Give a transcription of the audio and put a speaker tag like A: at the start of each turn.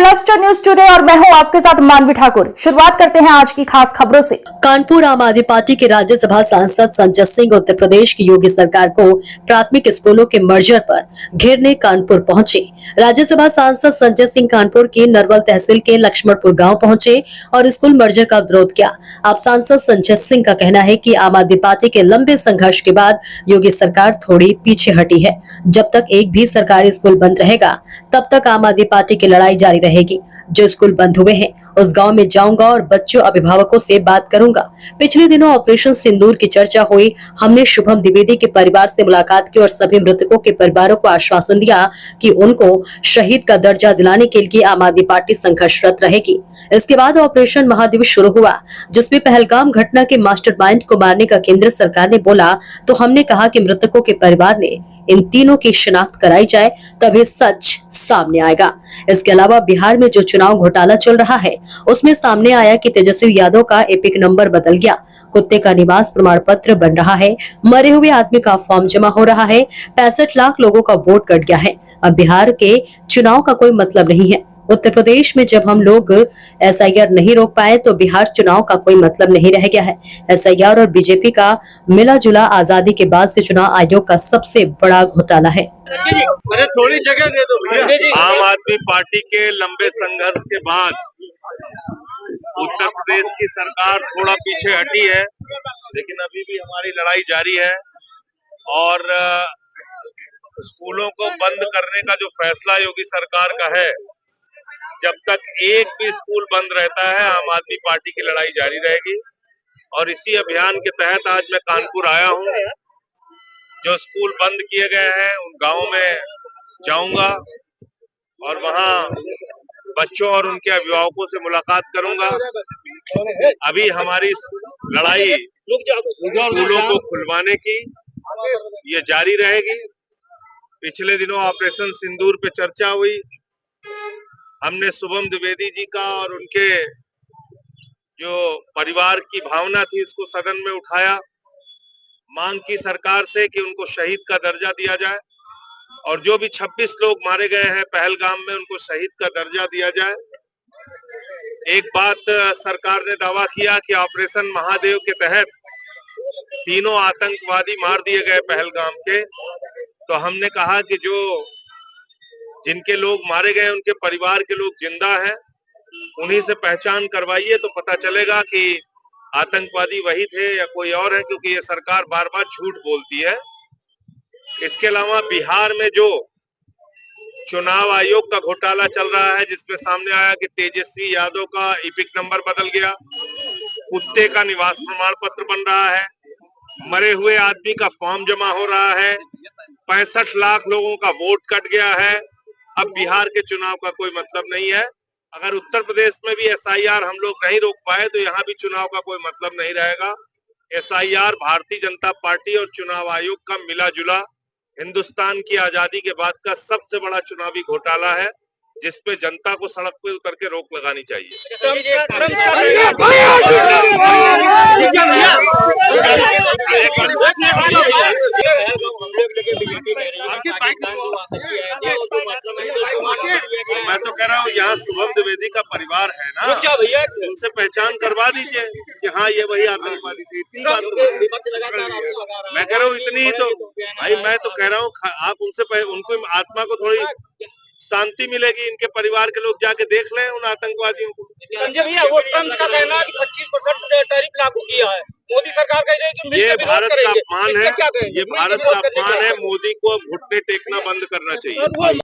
A: Cluster news today और मैं हूं आपके साथ मानवी ठाकुर। शुरुआत करते हैं आज की खास खबरों से।
B: कानपुर आम आदमी पार्टी के राज्यसभा सांसद संजय सिंह उत्तर प्रदेश की योगी सरकार को प्राथमिक स्कूलों के मर्जर पर घेरने कानपुर पहुंचे। राज्यसभा सांसद संजय सिंह कानपुर की नरवल तहसील के लक्ष्मणपुर गांव पहुंचे और स्कूल मर्जर का विरोध किया। अब सांसद संजय सिंह का कहना है कि आम आदमी पार्टी के लंबे संघर्ष के बाद योगी सरकार थोड़ी पीछे हटी है। जब तक एक भी सरकारी स्कूल बंद रहेगा तब तक आम आदमी पार्टी की लड़ाई जारी रहेगी। जो स्कूल बंद हुए हैं उस गांव में जाऊंगा और बच्चों अभिभावकों से बात करूंगा। पिछले दिनों ऑपरेशन सिंदूर की चर्चा हुई। हमने शुभम द्विवेदी के परिवार से मुलाकात की और सभी मृतकों के परिवारों को आश्वासन दिया कि उनको शहीद का दर्जा दिलाने के लिए आम आदमी पार्टी संघर्षरत रहेगी। इसके बाद ऑपरेशन महादिवस शुरू हुआ, जिसमें पहलगाम घटना के मास्टरमाइंड को मारने का केंद्र सरकार ने बोला तो हमने कहा कि मृतकों के परिवार ने इन तीनों की शिनाख्त कराई जाए तभी सच सामने आएगा। इसके अलावा बिहार में जो चुनाव घोटाला चल रहा है उसमें सामने आया कि तेजस्वी यादव का एपिक नंबर बदल गया, कुत्ते का निवास प्रमाण पत्र बन रहा है, मरे हुए आदमी का फॉर्म जमा हो रहा है, 65 लाख लोगों का वोट कट गया है। अब बिहार के चुनाव का कोई मतलब नहीं है। उत्तर प्रदेश में जब हम लोग एसआईआर नहीं रोक पाए तो बिहार चुनाव का कोई मतलब नहीं रह गया है। एसआईआर और बीजेपी का मिला जुला आजादी के बाद से चुनाव आयोग का सबसे बड़ा घोटाला है।
C: अरे थोड़ी जगह दे दो भैया। आम आदमी पार्टी के लंबे संघर्ष के बाद उत्तर प्रदेश की सरकार थोड़ा पीछे हटी है, लेकिन अभी भी हमारी लड़ाई जारी है और स्कूलों को बंद करने का जो फैसला योगी सरकार का है, जब तक एक भी स्कूल बंद रहता है आम आदमी पार्टी की लड़ाई जारी रहेगी। और इसी अभियान के तहत आज मैं कानपुर आया हूं। जो स्कूल बंद किए गए हैं उन गांवों में जाऊंगा और वहां बच्चों और उनके अभिभावकों से मुलाकात करूंगा। अभी हमारी लड़ाई स्कूलों को खुलवाने की ये जारी रहेगी। पिछले दिनों ऑपरेशन सिंदूर पे चर्चा हुई। हमने शुभम द्विवेदी जी का और उनके जो परिवार की भावना थी उसको सदन में उठाया। मांग की सरकार से कि उनको शहीद का दर्जा दिया जाए और जो भी 26 लोग मारे गए हैं पहलगाम में उनको शहीद का दर्जा दिया जाए। एक बात सरकार ने दावा किया कि ऑपरेशन महादेव के तहत तीनों आतंकवादी मार दिए गए पहलगाम के, तो हमने कहा कि जो जिनके लोग मारे गए उनके परिवार के लोग जिंदा हैं, उन्हीं से पहचान करवाइए तो पता चलेगा कि आतंकवादी वही थे या कोई और है, क्योंकि ये सरकार बार बार झूठ बोलती है। इसके अलावा बिहार में जो चुनाव आयोग का घोटाला चल रहा है, जिसमें सामने आया कि तेजस्वी यादव का इपिक नंबर बदल गया, कुत्ते का निवास प्रमाण पत्र बन रहा है, मरे हुए आदमी का फॉर्म जमा हो रहा है, 65 लाख लोगों का वोट कट गया है। अब बिहार के चुनाव का कोई मतलब नहीं है। अगर उत्तर प्रदेश में भी एसआईआर हम लोग नहीं रोक पाए तो यहाँ भी चुनाव का कोई मतलब नहीं रहेगा। एसआईआर भारतीय जनता पार्टी और चुनाव आयोग का मिला जुला हिंदुस्तान की आजादी के बाद का सबसे बड़ा चुनावी घोटाला है, जिसपे जनता को सड़क पे उतर के रोक लगानी चाहिए। मैं तो कह रहा हूँ यहाँ शुभम द्विवेदी का परिवार है ना, उनसे पहचान करवा दीजिए कि हाँ ये वही आतंकवादी थी। इतनी बात मैं कह रहा हूँ, इतनी ही तो भाई मैं तो कह रहा हूँ आप उनसे उनको आत्मा को थोड़ी शांति मिलेगी। इनके परिवार के लोग जाके देख लें उन आतंकवादियों को।
D: संजय भैया, वो ट्रम्प का कहना है कि 25% टैरिफ लागू किया है, मोदी सरकार कह रही है कि
C: ये भारत का अपमान है, ये भारत का अपमान है। मोदी को अब घुटने टेकना बंद करना चाहिए।